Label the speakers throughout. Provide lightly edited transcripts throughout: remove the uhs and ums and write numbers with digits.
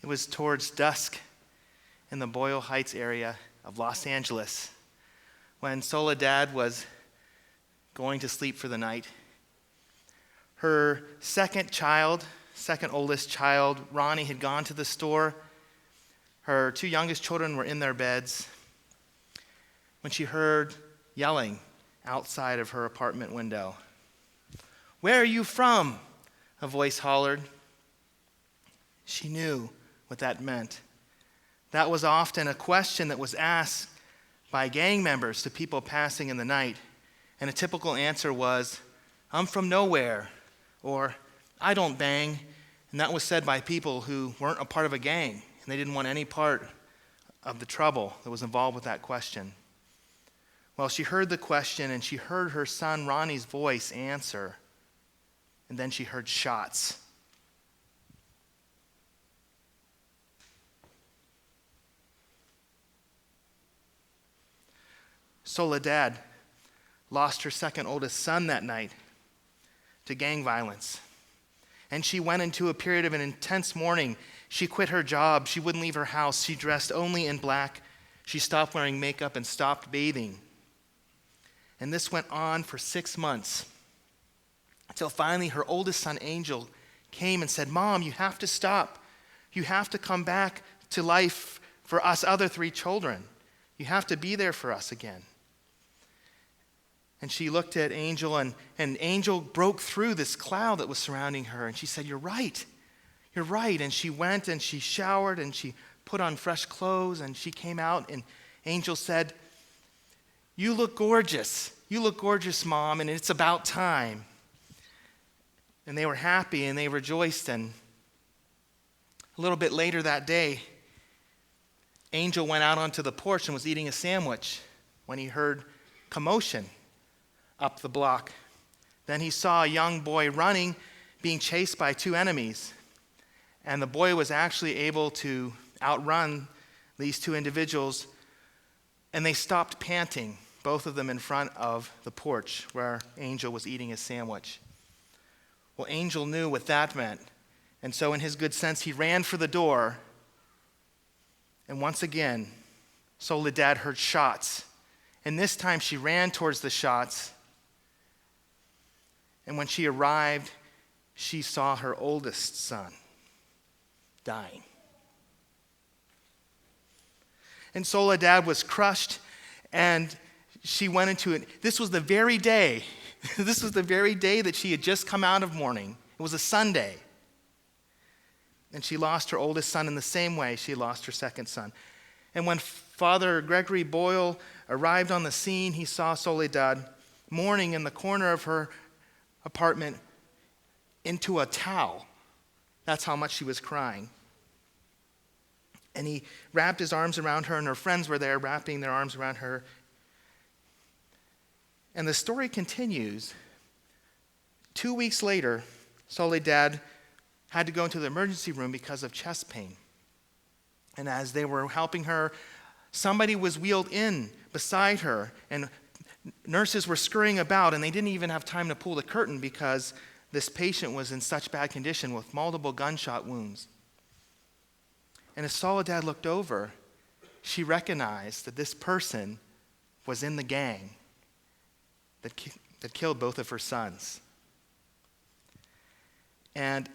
Speaker 1: It was towards dusk in the Boyle Heights area of Los Angeles when Soledad was going to sleep for the night. Her second oldest child, Ronnie, had gone to the store. Her two youngest children were in their beds when she heard yelling outside of her apartment window. "Where are you from?" a voice hollered. She knew what that meant. That was often a question that was asked by gang members to people passing in the night, and a typical answer was, "I'm from nowhere," or "I don't bang," and that was said by people who weren't a part of a gang, and they didn't want any part of the trouble that was involved with that question. Well, she heard the question, and she heard her son Ronnie's voice answer, and then she heard shots. Soledad lost her second oldest son that night to gang violence. And she went into a period of an intense mourning. She quit her job. She wouldn't leave her house. She dressed only in black. She stopped wearing makeup and stopped bathing. And this went on for 6 months until finally her oldest son, Angel, came and said, "Mom, you have to stop. You have to come back to life for us other 3 children. You have to be there for us again." And she looked at Angel, and Angel broke through this cloud that was surrounding her. And she said, You're right. And she went and she showered and she put on fresh clothes and she came out. And Angel said, "You look gorgeous. You look gorgeous, Mom, and it's about time." And they were happy and they rejoiced. And a little bit later that day, Angel went out onto the porch and was eating a sandwich when he heard commotion up the block. Then he saw a young boy running, being chased by 2 enemies. And the boy was actually able to outrun these 2 individuals. And they stopped panting, both of them in front of the porch where Angel was eating his sandwich. Well, Angel knew what that meant. And so in his good sense, he ran for the door. And once again, Soledad heard shots. And this time she ran towards the shots. And when she arrived, she saw her oldest son dying. And Soledad was crushed, and she went into it. This was the very day that she had just come out of mourning. It was a Sunday. And she lost her oldest son in the same way she lost her second son. And when Father Gregory Boyle arrived on the scene, he saw Soledad mourning in the corner of her apartment into a towel. That's how much she was crying. And he wrapped his arms around her, and her friends were there wrapping their arms around her. And the story continues. 2 weeks later, Soledad had to go into the emergency room because of chest pain. And as they were helping her, somebody was wheeled in beside her, and nurses were scurrying about, and they didn't even have time to pull the curtain because this patient was in such bad condition with multiple gunshot wounds. And as Soledad looked over, she recognized that this person was in the gang that killed both of her sons. And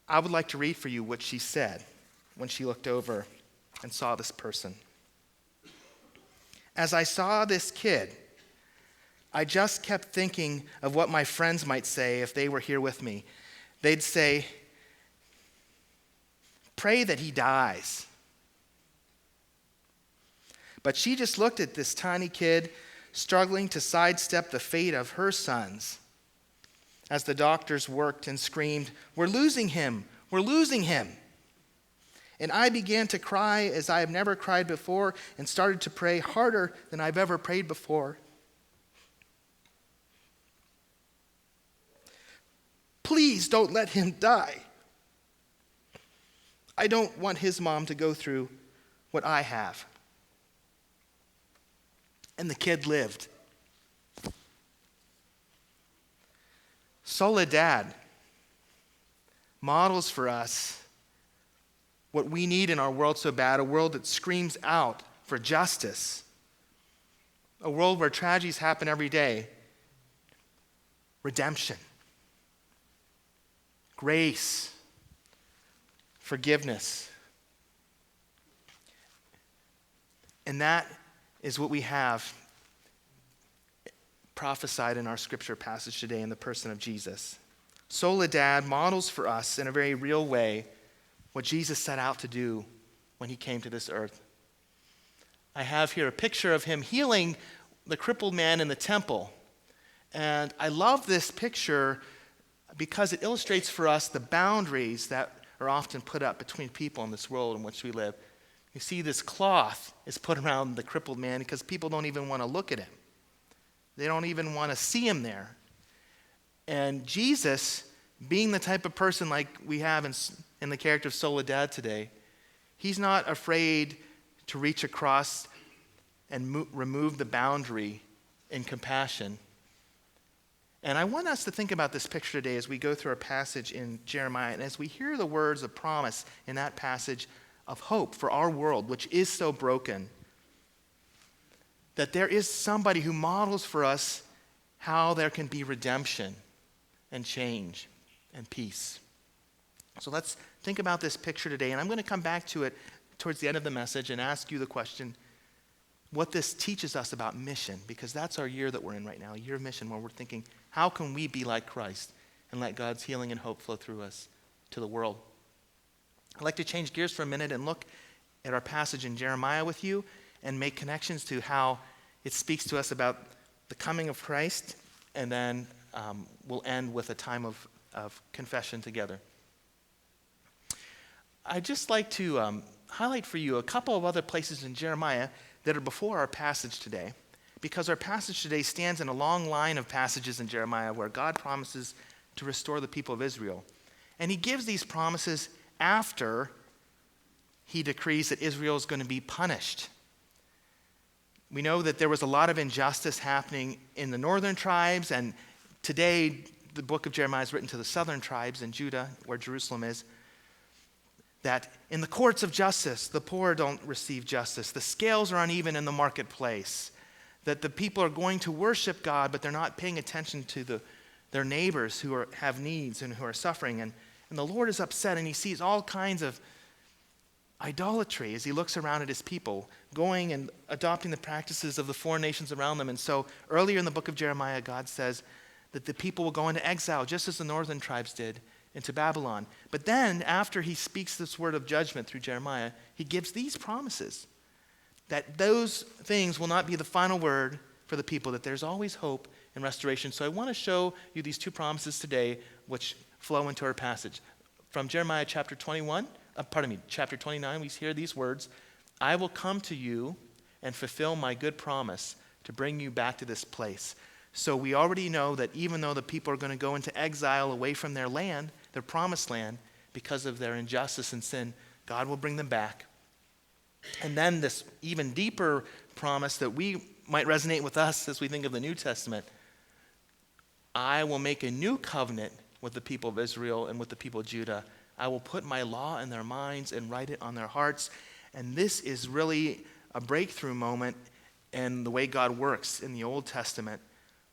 Speaker 1: I would like to read for you what she said when she looked over and saw this person. "As I saw this kid, I just kept thinking of what my friends might say if they were here with me. They'd say, 'Pray that he dies.' But she just looked at this tiny kid struggling to sidestep the fate of her sons as the doctors worked and screamed, 'We're losing him! We're losing him!' And I began to cry as I have never cried before and started to pray harder than I've ever prayed before. Please don't let him die. I don't want his mom to go through what I have." And the kid lived. Soledad models for us what we need in our world so bad, a world that screams out for justice, a world where tragedies happen every day. Redemption, grace, forgiveness. And that is what we have prophesied in our scripture passage today in the person of Jesus. Soledad models for us in a very real way what Jesus set out to do when he came to this earth. I have here a picture of him healing the crippled man in the temple. And I love this picture because it illustrates for us the boundaries that are often put up between people in this world in which we live. You see, this cloth is put around the crippled man because people don't even want to look at him. They don't even want to see him there. And Jesus, being the type of person like we have in the character of Soledad today, he's not afraid to reach across and remove the boundary in compassion. And I want us to think about this picture today as we go through our passage in Jeremiah, and as we hear the words of promise in that passage of hope for our world, which is so broken, that there is somebody who models for us how there can be redemption and change and peace. So let's think about this picture today, and I'm going to come back to it towards the end of the message and ask you the question, what this teaches us about mission, because that's our year that we're in right now, a year of mission where we're thinking, how can we be like Christ and let God's healing and hope flow through us to the world? I'd like to change gears for a minute and look at our passage in Jeremiah with you and make connections to how it speaks to us about the coming of Christ, and then we'll end with a time of confession together. I'd just like to highlight for you a couple of other places in Jeremiah that are before our passage today, because our passage today stands in a long line of passages in Jeremiah where God promises to restore the people of Israel. And he gives these promises after he decrees that Israel is going to be punished. We know that there was a lot of injustice happening in the northern tribes, and today the book of Jeremiah is written to the southern tribes in Judah, where Jerusalem is, that in the courts of justice, the poor don't receive justice. The scales are uneven in the marketplace. That the people are going to worship God, but they're not paying attention to their neighbors who have needs and who are suffering. And the Lord is upset, and he sees all kinds of idolatry as he looks around at his people, going and adopting the practices of the foreign nations around them. And so earlier in the book of Jeremiah, God says that the people will go into exile, just as the northern tribes did, into Babylon. But then, after he speaks this word of judgment through Jeremiah, he gives these promises that those things will not be the final word for the people, that there's always hope and restoration. So I want to show you these two promises today, which flow into our passage. From Jeremiah chapter 29, we hear these words, I will come to you and fulfill my good promise to bring you back to this place. So we already know that even though the people are going to go into exile away from their land, their promised land, because of their injustice and sin, God will bring them back. And then this even deeper promise that we might resonate with us as we think of the New Testament, I will make a new covenant with the people of Israel and with the people of Judah. I will put my law in their minds and write it on their hearts. And this is really a breakthrough moment in the way God works in the Old Testament,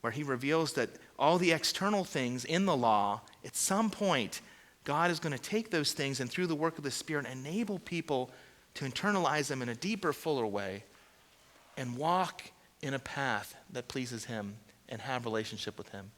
Speaker 1: where he reveals that all the external things in the law, at some point, God is going to take those things and through the work of the Spirit enable people to internalize them in a deeper, fuller way and walk in a path that pleases him and have a relationship with him.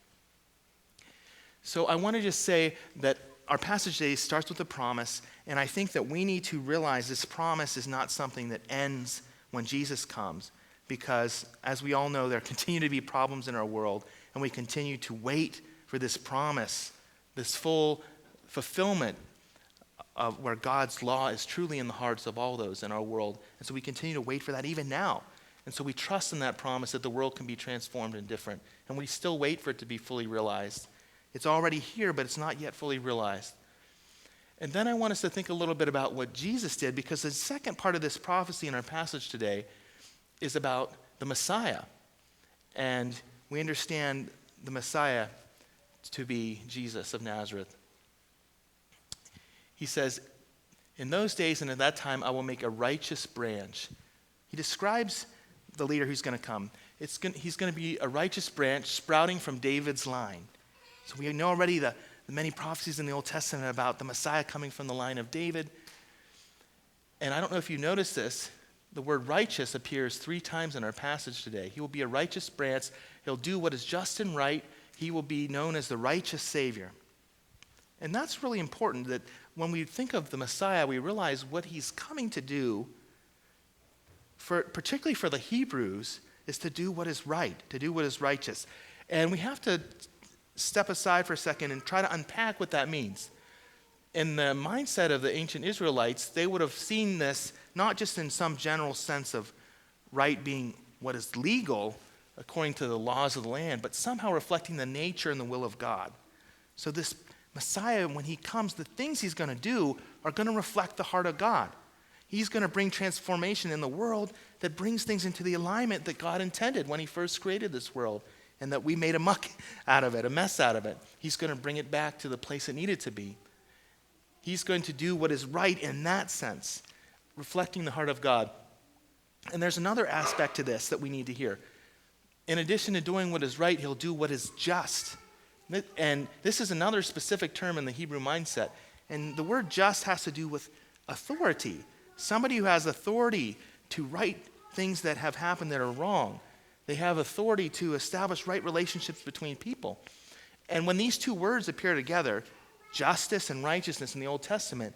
Speaker 1: So I want to just say that our passage today starts with a promise, and I think that we need to realize this promise is not something that ends when Jesus comes, because as we all know, there continue to be problems in our world, and we continue to wait for this promise, this full fulfillment of where God's law is truly in the hearts of all those in our world. And so we continue to wait for that even now. And so we trust in that promise that the world can be transformed and different. And we still wait for it to be fully realized. It's already here, but it's not yet fully realized. And then I want us to think a little bit about what Jesus did, because the second part of this prophecy in our passage today is about the Messiah. And we understand the Messiah to be Jesus of Nazareth. He says In those days and at that time, I will make a righteous branch. He describes the leader who's going to come. He's going to be a righteous branch sprouting from David's line. So we know already the many prophecies in the Old Testament about the Messiah coming from the line of David. And I don't know if you noticed this, the word righteous appears 3 times in our passage today. He will be a righteous branch. He'll do what is just and right. He will be known as the righteous Savior. And that's really important, that when we think of the Messiah, we realize what he's coming to do, particularly for the Hebrews, is to do what is right, to do what is righteous. And we have to step aside for a second and try to unpack what that means. In the mindset of the ancient Israelites, they would have seen this not just in some general sense of right being what is legal according to the laws of the land, but somehow reflecting the nature and the will of God. So this Messiah, when he comes, the things he's going to do are going to reflect the heart of God. He's going to bring transformation in the world that brings things into the alignment that God intended when he first created this world, and that we made a muck out of it, a mess out of it. He's going to bring it back to the place it needed to be. He's going to do what is right in that sense, reflecting the heart of God. And there's another aspect to this that we need to hear. In addition to doing what is right, he'll do what is just. And this is another specific term in the Hebrew mindset. And the word just has to do with authority. Somebody who has authority to right things that have happened that are wrong. They have authority to establish right relationships between people. And when these two words appear together, justice and righteousness in the Old Testament,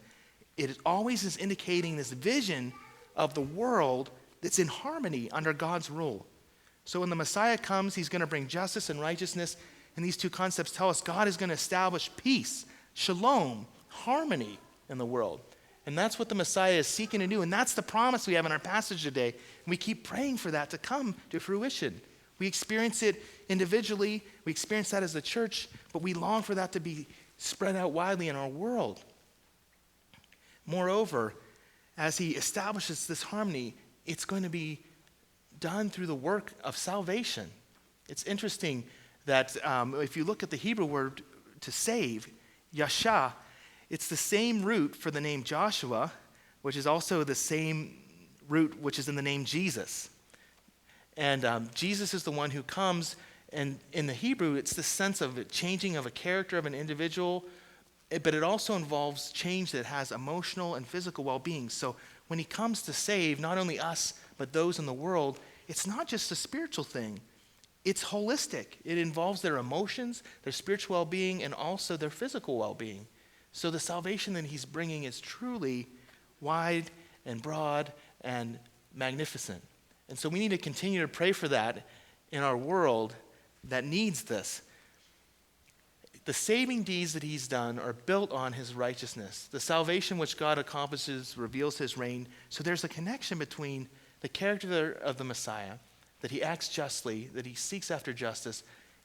Speaker 1: it always is indicating this vision of the world that's in harmony under God's rule. So when the Messiah comes, he's going to bring justice and righteousness, and these two concepts tell us God is going to establish peace, shalom, harmony in the world. And that's what the Messiah is seeking to do, and that's the promise we have in our passage today. And we keep praying for that to come to fruition. We experience it individually, we experience that as a church, but we long for that to be spread out widely in our world. Moreover, as he establishes this harmony, it's going to be done through the work of salvation. It's interesting that if you look at the Hebrew word to save, yasha, it's the same root for the name Joshua, which is also the same root which is in the name Jesus. And Jesus is the one who comes, and in the Hebrew, it's the sense of a changing of a character of an individual, but it also involves change that has emotional and physical well-being. So when he comes to save not only us, but those in the world, it's not just a spiritual thing. It's holistic. It involves their emotions, their spiritual well-being, and also their physical well-being. So the salvation that he's bringing is truly wide and broad and magnificent. And so we need to continue to pray for that in our world that needs this. The saving deeds that he's done are built on his righteousness. The salvation which God accomplishes reveals his reign. So there's a connection between the character of the Messiah, that he acts justly, that he seeks after justice,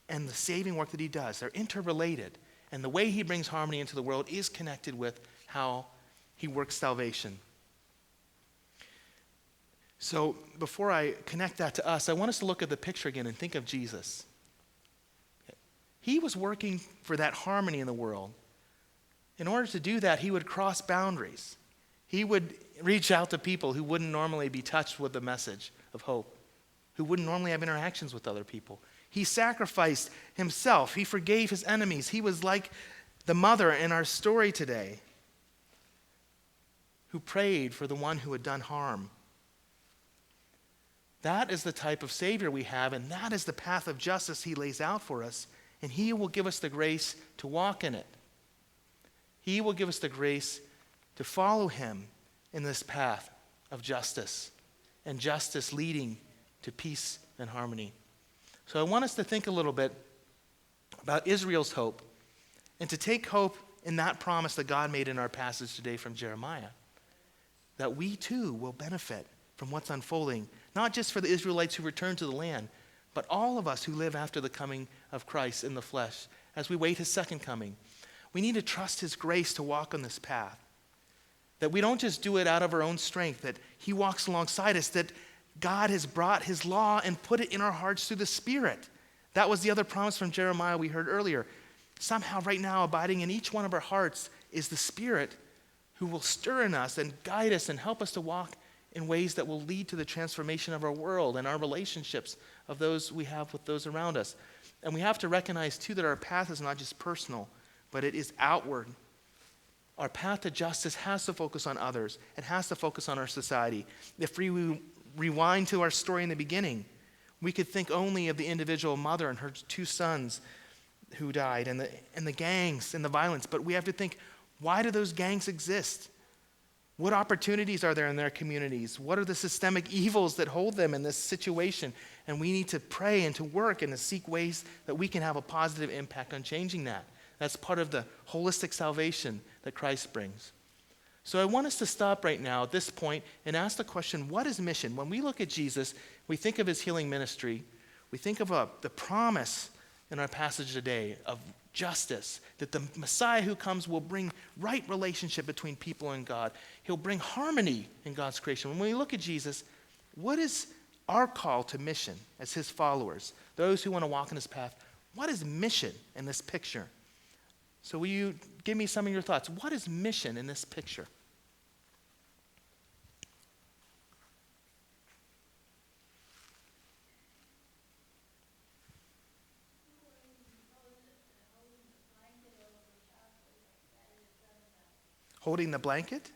Speaker 1: and the saving work that he does. They're interrelated. And the way he brings harmony into the world is connected with how he works salvation. So before I connect that to us, I want us to look at the picture again and think of Jesus. He was working for that harmony in the world. In order to do that, he would cross boundaries. He would reach out to people who wouldn't normally be touched with the message of hope, who wouldn't normally have interactions with other people. He sacrificed himself. He forgave his enemies. He was like the mother in our story today who prayed for the one who had done harm. That is the type of Savior we have, and that is the path of justice he lays out for us, and he will give us the grace to walk in it. He will give us the grace to follow him in this path of justice, and justice leading to peace and harmony. So I want us to think a little bit about Israel's hope, and to take hope in that promise that God made in our passage today from Jeremiah, that we too will benefit from what's unfolding, not just for the Israelites who return to the land, but all of us who live after the coming of Christ in the flesh, as we wait his second coming. We need to trust his grace to walk on this path, that we don't just do it out of our own strength, that he walks alongside us, that God has brought his law and put it in our hearts through the Spirit. That was the other promise from Jeremiah we heard earlier. Somehow right now abiding in each one of our hearts is the Spirit who will stir in us and guide us and help us to walk in ways that will lead to the transformation of our world and our relationships of those we have with those around us. And we have to recognize, too, that our path is not just personal, but it is outward. Our path to justice has to focus on others. It has to focus on our society. If we rewind to our story in the beginning, we could think only of the individual mother and her 2 sons who died, and the gangs and the violence. But we have to think, why do those gangs exist? What opportunities are there in their communities? What are the systemic evils that hold them in this situation? And we need to pray and to work and to seek ways that we can have a positive impact on changing that. That's part of the holistic salvation that Christ brings. So I want us to stop right now at this point and ask the question, what is mission? When we look at Jesus, we think of his healing ministry. We think of the promise in our passage today of justice, that the Messiah who comes will bring right relationship between people and God. He'll bring harmony in God's creation. When we look at Jesus, what is our call to mission as his followers, those who want to walk in his path? What is mission in this picture? So will you give me some of your thoughts? What is mission in this picture? Holding the blanket?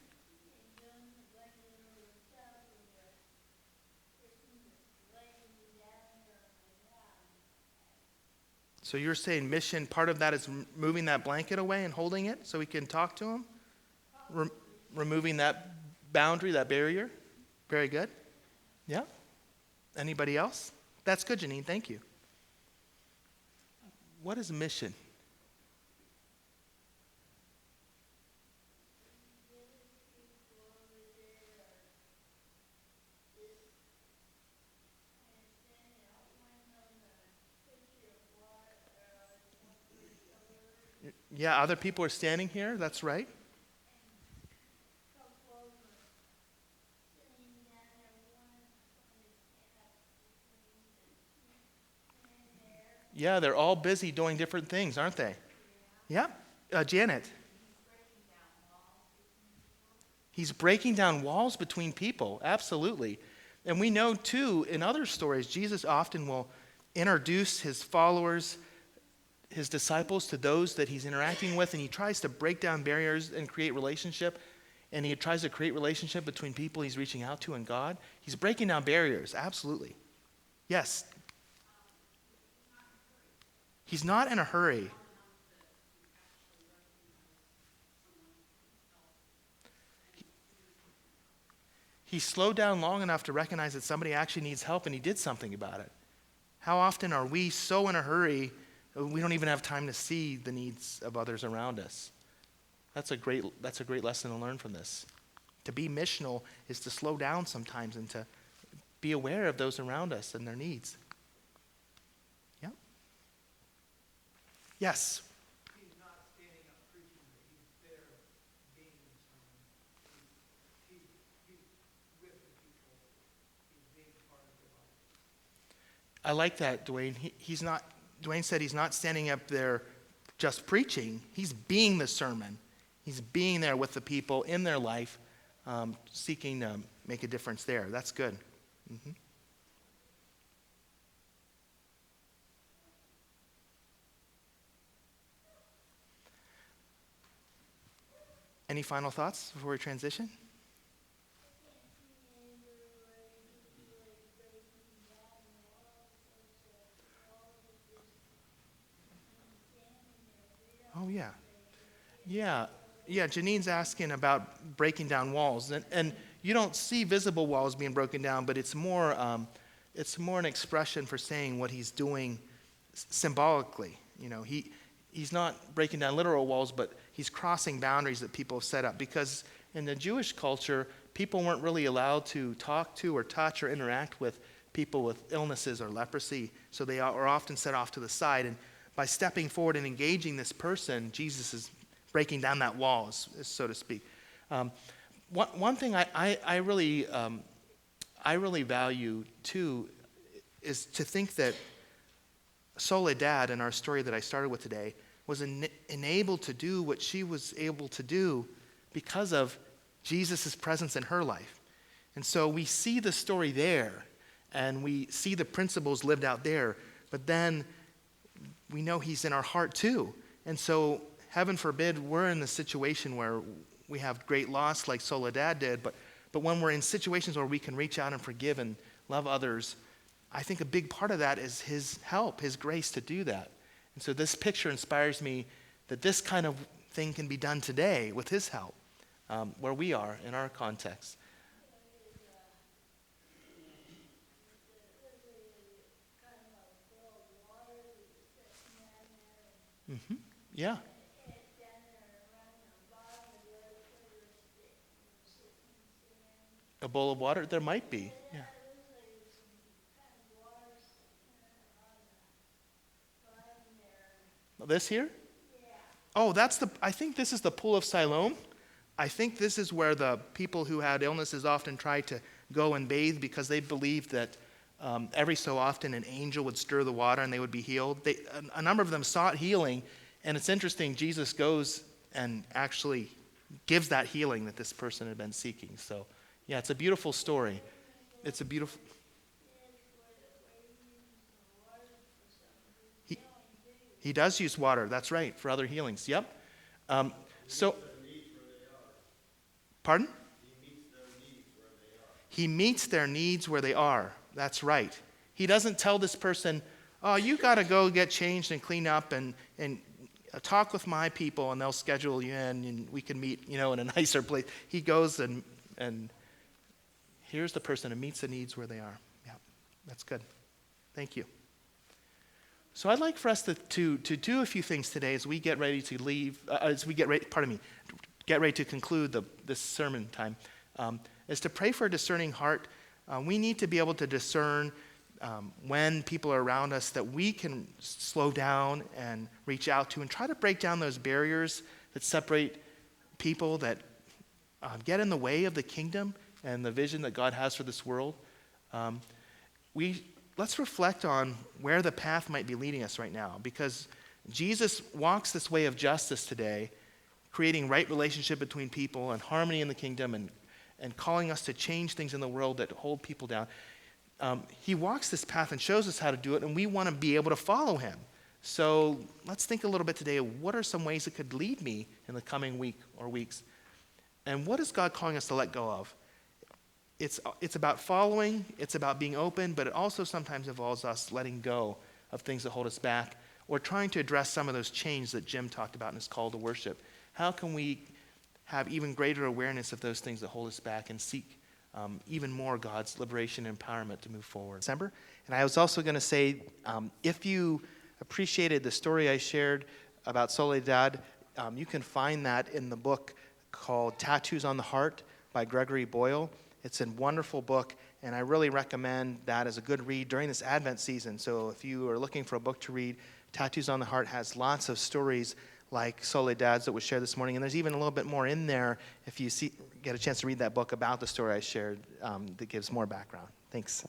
Speaker 1: So you're saying mission, part of that is moving that blanket away and holding it so we can talk to him? Removing that boundary, that barrier? Very good. Yeah? Anybody else? That's good, Janine. Thank you. What is mission? Yeah, other people are standing here. That's right. Yeah, they're all busy doing different things, aren't they? Yeah. Janet. He's breaking down walls between people. Absolutely. And we know, too, in other stories, Jesus often will introduce his followers, his disciples, to those that he's interacting with, and he tries to break down barriers and create relationship, and he tries to create relationship between people he's reaching out to and God. He's breaking down barriers, absolutely. Yes. He's not in a hurry. He slowed down long enough to recognize that somebody actually needs help, and he did something about it. How often are we so in a hurry we don't even have time to see the needs of others around us? That's a great lesson to learn from this. To be missional is to slow down sometimes and to be aware of those around us and their needs. Yeah. Yes.
Speaker 2: He's not standing up preaching, but he's there being the sermon. He's with the people. He's being part of their life.
Speaker 1: I like that, Dwayne. Dwayne said he's not standing up there just preaching. He's being the sermon. He's being there with the people in their life, seeking to make a difference there. That's good. Mm-hmm. Any final thoughts before we transition? Oh, yeah. Yeah, Janine's asking about breaking down walls. And you don't see visible walls being broken down, but it's more an expression for saying what he's doing symbolically. You know, he's not breaking down literal walls, but he's crossing boundaries that people have set up. Because in the Jewish culture, people weren't really allowed to talk to or touch or interact with people with illnesses or leprosy. So they are often set off to the side. And by stepping forward and engaging this person, Jesus is breaking down that wall, so to speak. One thing I really value, too, is to think that Soledad, in our story that I started with today, was enabled to do what she was able to do because of Jesus' presence in her life. And so we see the story there, and we see the principles lived out there, but then we know he's in our heart too. And so, heaven forbid, we're in the situation where we have great loss like Soledad did, but when we're in situations where we can reach out and forgive and love others, I think a big part of that is his help, his grace to do that. And so this picture inspires me that this kind of thing can be done today with his help, where we are in our context. Mm-hmm. Yeah. A bowl of water? There might be. Yeah. This here? Oh, I think this is the Pool of Siloam. I think this is where the people who had illnesses often tried to go and bathe because they believed that every so often an angel would stir the water and they would be healed. A number of them sought healing, and it's interesting, Jesus goes and actually gives that healing that this person had been seeking. So, yeah, it's a beautiful story. It's a beautiful... He does use water, that's right, for other healings. Yep. Pardon? He meets their needs where they are. That's right. He doesn't tell this person, oh, you got to go get changed and clean up and talk with my people and they'll schedule you in and we can meet, in a nicer place. He goes and here's the person who meets the needs where they are. Yeah, that's good. Thank you. So I'd like for us to do a few things today as we get ready to leave, get ready to conclude this sermon time, is to pray for a discerning heart. We need to be able to discern when people are around us that we can slow down and reach out to and try to break down those barriers that separate people that get in the way of the kingdom and the vision that God has for this world. Let's reflect on where the path might be leading us right now, because Jesus walks this way of justice today, creating right relationship between people and harmony in the kingdom and calling us to change things in the world that hold people down. He walks this path and shows us how to do it, and we want to be able to follow him. So let's think a little bit today of what are some ways it could lead me in the coming week or weeks, and what is God calling us to let go of? It's about following, it's about being open, but it also sometimes involves us letting go of things that hold us back or trying to address some of those chains that Jim talked about in his call to worship. How can we have even greater awareness of those things that hold us back and seek even more God's liberation and empowerment to move forward? December. And I was also going to say, if you appreciated the story I shared about Soledad, you can find that in the book called Tattoos on the Heart by Gregory Boyle. It's a wonderful book, and I really recommend that as a good read during this Advent season. So if you are looking for a book to read, Tattoos on the Heart has lots of stories like Soledad's that was shared this morning, and there's even a little bit more in there if you get a chance to read that book about the story I shared that gives more background. Thanks.